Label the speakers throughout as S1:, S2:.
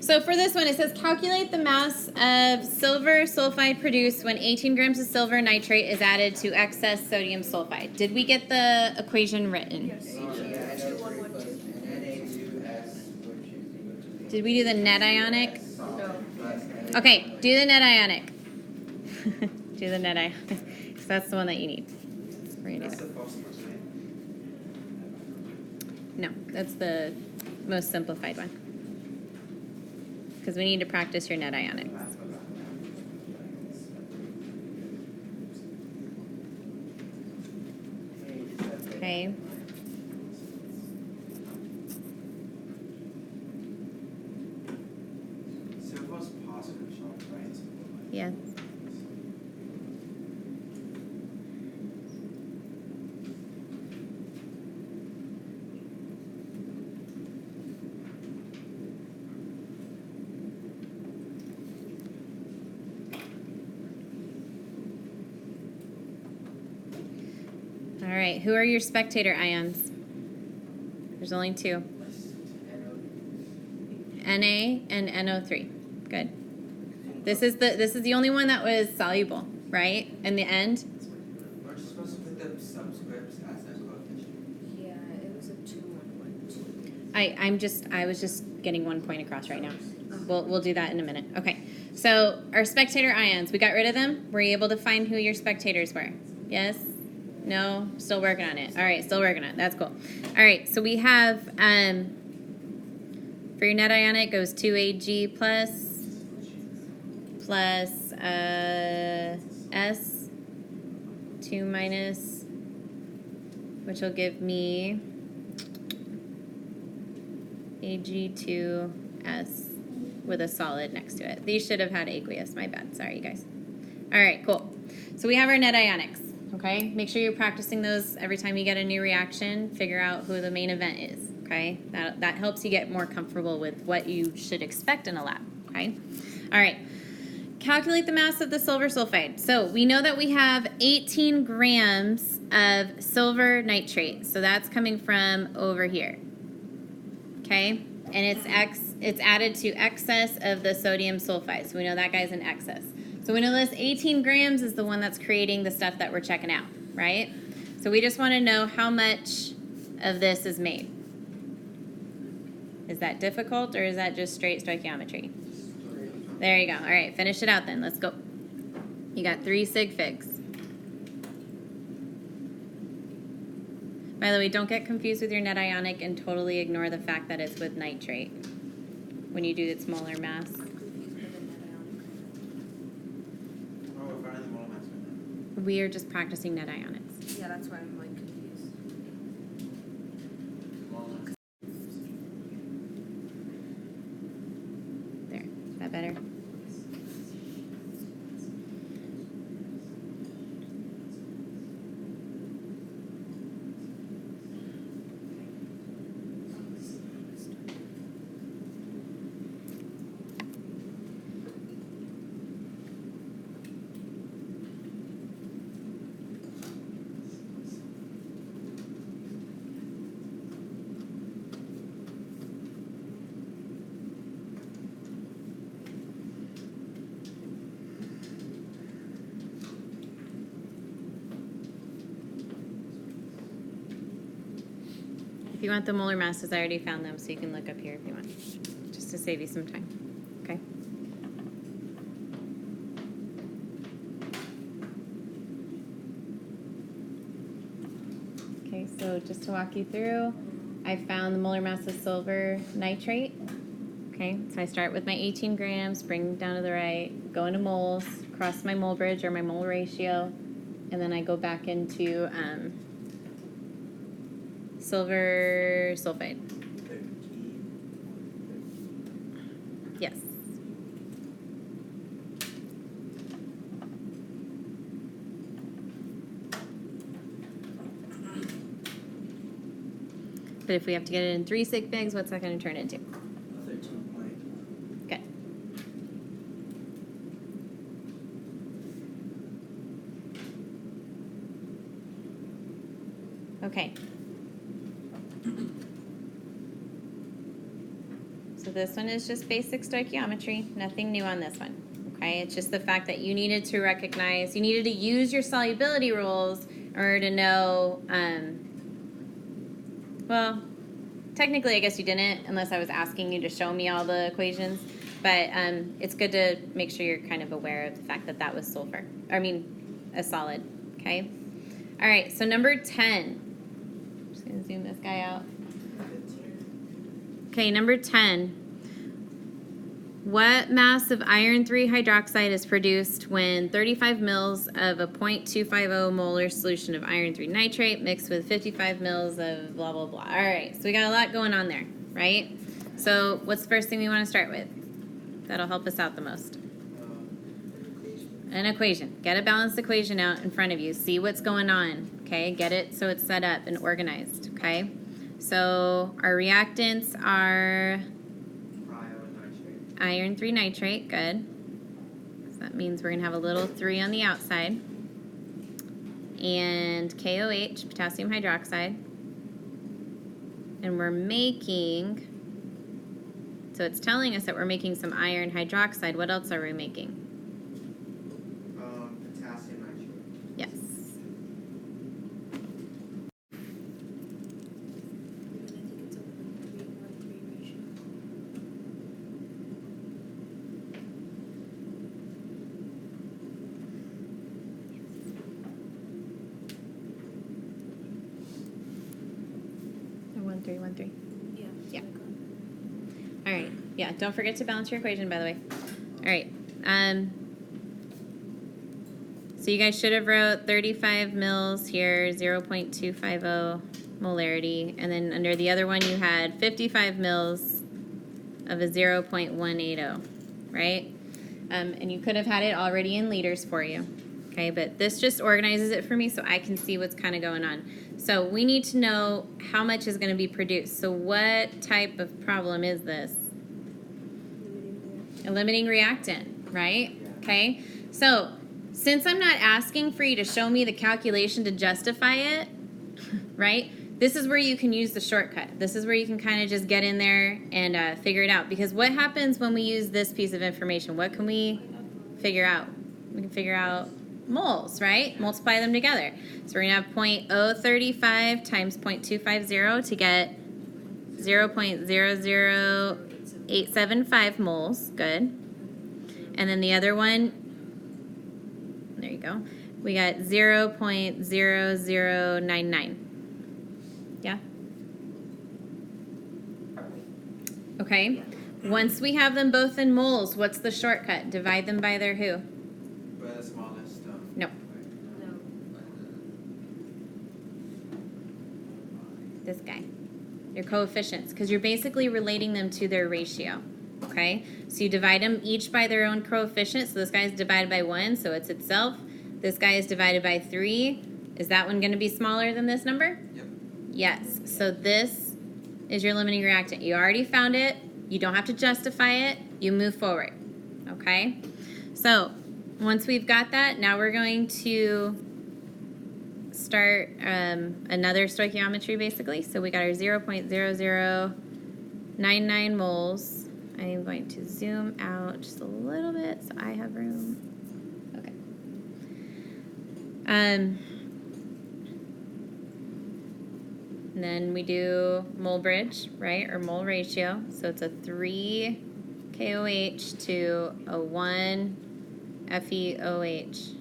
S1: So for this one, it says calculate the mass of silver sulfide produced when 18 grams of silver nitrate is added to excess sodium sulfide. Did we get the equation written?
S2: Yes.
S1: Did we do the net ionic?
S2: No.
S1: Okay, do the net ionic. Do the net ionic. So that's the one that you need. We're gonna do that. No, that's the most simplified one. Because we need to practice your net ionics. Okay.
S3: Silver's positive charge, right?
S1: Yes. All right, who are your spectator ions? There's only two. Na and NO3. Good. This is the only one that was soluble, right? In the end?
S3: Aren't you supposed to put the subscripts as a coefficient?
S2: Yeah, it was a 2 1 1 2.
S1: I was just getting 1 point across right now. We'll do that in a minute. Okay. So our spectator ions, we got rid of them. Were you able to find who your spectators were? Yes? No? Still working on it. All right, still working on it. That's cool. All right, so we have, for your net ionic, goes 2Ag plus S, 2 minus, which will give me Ag2S with a solid next to it. These should have had aqueous. My bad. Sorry, you guys. All right, cool. So we have our net ionics. Okay, make sure you're practicing those every time you get a new reaction. Figure out who the main event is. Okay, that helps you get more comfortable with what you should expect in a lab. Okay, all right. Calculate the mass of the silver sulfide. So we know that we have 18 grams of silver nitrate. So that's coming from over here. Okay, and it's added to excess of the sodium sulfide. So we know that guy's in excess. So we know this 18 grams is the one that's creating the stuff that we're checking out, right? So we just want to know how much of this is made. Is that difficult or is that just straight stoichiometry? There you go. All right, finish it out then. Let's go. You got 3 sig figs. By the way, don't get confused with your net ionic and totally ignore the fact that it's with nitrate when you do its molar mass. We are just practicing net ionics.
S2: Yeah, that's why I'm like confused.
S1: There. Is that better? If you want the molar masses, I already found them, so you can look up here if you want, just to save you some time. Okay. Okay, so just to walk you through, I found the molar mass of silver nitrate. Okay, so I start with my 18 grams, bring down to the right, go into moles, cross my mole bridge or my mole ratio, and then I go back into silver sulfide. Yes. But if we have to get it in 3 sig figs, what's that going to turn into?
S3: 13 point.
S1: Good. Okay. So this one is just basic stoichiometry. Nothing new on this one. Okay, it's just the fact that you needed to recognize, you needed to use your solubility rules in order to know, well, technically I guess you didn't, unless I was asking you to show me all the equations, but it's good to make sure you're kind of aware of the fact that that was sulfur, a solid, okay? All right, so number 10, I'm just gonna zoom this guy out. Okay, number 10. What mass of iron 3 hydroxide is produced when 35 mils of a 0.250 molar solution of iron 3 nitrate mixed with 55 mils of blah, blah, blah. All right, so we got a lot going on there, right? So what's the first thing we want to start with? That'll help us out the most. An equation. Get a balanced equation out in front of you. See what's going on, okay? Get it so it's set up and organized, okay? So our reactants are iron 3 nitrate, good. So that means we're going to have a little 3 on the outside. And KOH, potassium hydroxide. And we're making, so it's telling us that we're making some iron hydroxide. What else are we making?
S3: Potassium nitrate.
S1: Yes. Three. Yeah. All right. Yeah. Don't forget to balance your equation, by the way. All right. So you guys should have wrote 35 mils here, 0.250 molarity, and then under the other one you had 55 mils of a 0.180, right? And you could have had it already in liters for you. Okay, but this just organizes it for me so I can see what's kind of going on. So we need to know how much is going to be produced. So what type of problem is this? A limiting reactant, right? Okay, so since I'm not asking for you to show me the calculation to justify it, right? This is where you can use the shortcut. This is where you can kind of just get in there and figure it out. Because what happens when we use this piece of information? What can we figure out? We can figure out moles, right? Multiply them together. So we're going to have 0.035 times 0.250 to get 0.00875 moles. Good. And then the other one, there you go. We got 0.0099. Yeah? Okay. Once we have them both in moles, what's the shortcut? Divide them by their who?
S3: By the smallest stuff.
S1: No. This guy. Your coefficients, because you're basically relating them to their ratio. Okay? So you divide them each by their own coefficient. So this guy is divided by 1, so it's itself. This guy is divided by 3. Is that one going to be smaller than this number?
S3: Yep.
S1: Yes. So this is your limiting reactant. You already found it. You don't have to justify it. You move forward. Okay? So once we've got that, now we're going to start another stoichiometry basically. So we got our 0.0099 moles. I'm going to zoom out just a little bit so I have room. Okay. And then we do mole bridge, right, or mole ratio. So it's a 3 KOH to a 1 FeOH.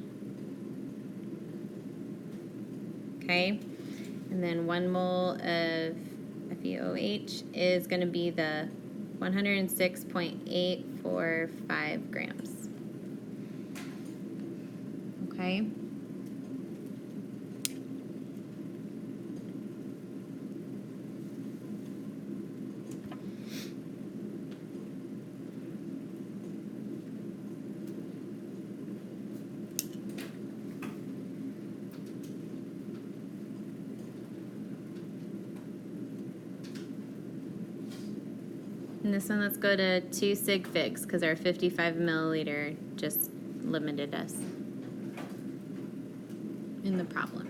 S1: Okay, and then 1 mole of FeOH is going to be the 106.845 grams. Okay. And this one, let's go to 2 sig figs because our 55 milliliter just limited us in the problem.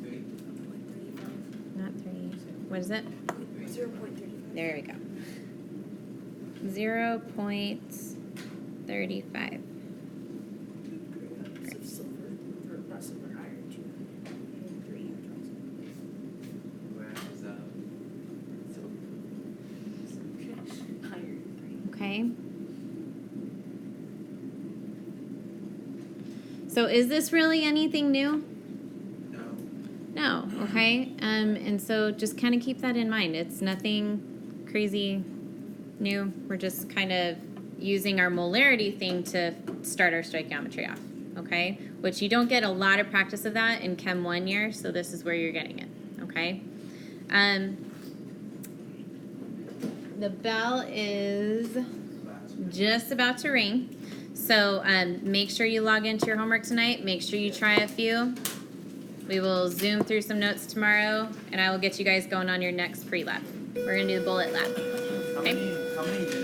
S3: 3.
S1: Not 3. what is it?
S2: 0.35.
S1: There we go. 0.35.
S2: Grams of silver, or not silver, iron, 2, and 3 hydroxide.
S3: Grams of
S2: Iron, 3.
S1: Okay. So is this really anything new?
S3: no.
S1: No, okay. And so just kind of keep that in mind. It's nothing crazy new. We're just kind of using our molarity thing to start our stoichiometry off, okay? Which you don't get a lot of practice of that in Chem 1 year, so this is where you're getting it, okay? The bell is just about to ring. So make sure you log into your homework tonight. Make sure you try a few. We will zoom through some notes tomorrow, and I will get you guys going on your next pre-lab. We're going to do the bullet lab.
S3: How many units